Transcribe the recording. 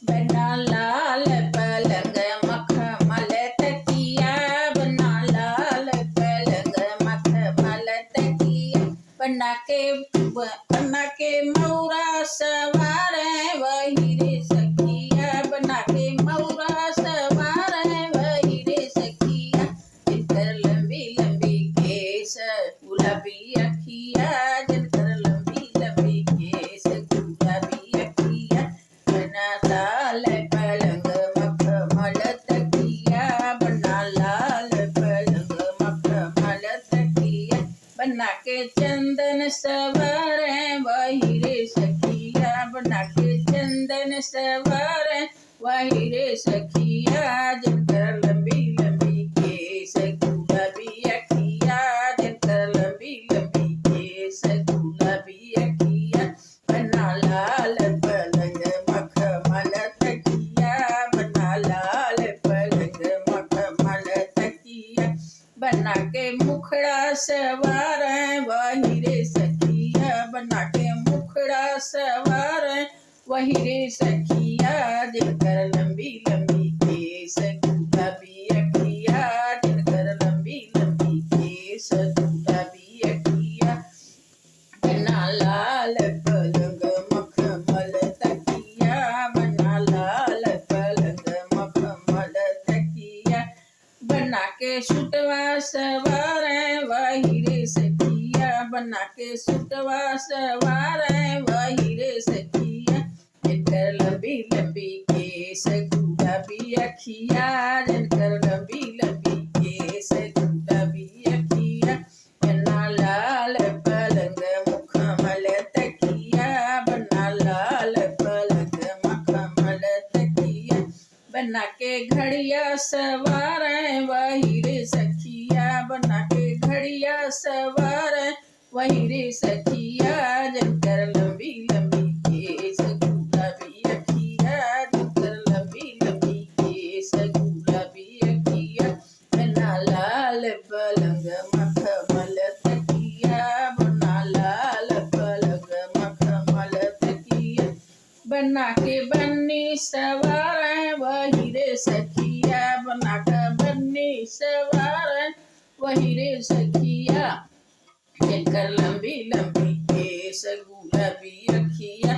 बना लाल पलंग मखमल तकिया, बना लाल पलंग मखमल तकिया। बना के मौरा सवार वही रे सखिया, बना के मौरा सवार वही रे सखिया। जिनकर लंबी लंबी केस गुलाबी अखिया, जिनकर लंबी लंबी केस गुलाबी अखिया। बना लाल पलंग मखमल तकिया, बना लाल पलंग मखमल तकिया। बना के चंदन सवार वही रे सखिया, बना के चंदन सवार वही रे सखिया। जिनकर लंबी लंबी केस गुलाबी अखिया, जिनकर लंबी लंबी केस गुलाबी अखिया। बना लाल पलंग मखमल तकिया, बना लाल पलंग मखमल तकिया। बना के मुखड़ा सवार वही रे सखिया, बना के मुखड़ा सवार वही रे सखिया। जिनकर लंबी लंबी केस गुलाबी अखिया, जिनकर लंबी लंबी केस गुलाबी अखिया। बना लाल पलंग मखमल तकिया, बना लाल पलंग मखमल तकिया। बना के सुटवा सवार वही रे सखिया, बना के सुटवा सवार वही रे सखिया। जिनकर लंबी लंबी केस गुलाबी अखिया, जिनकर लंबी लंबी केस गुलाबी अखिया। बना लाल पलंग मखमल तकिया, बना लाल पलंग मखमल तकिया। बना के घड़िया सवार वही रे सखिया, बना के घड़िया सवार वही रे सखिया। जिनकर लंबी लंबी केस गुलाबी अखिया, जिनकर लंबी लंबी केस गुलाबी अखिया। बना लाल पलंग मखमल तकिया, बना लाल पलंग मखमल तकिया। बना के बन्नी सवार वही रे सखिया, बना के बन्नी सवार वही रे सखिया। जिनकर लंबी लंबी केस गुलाबी अखिया,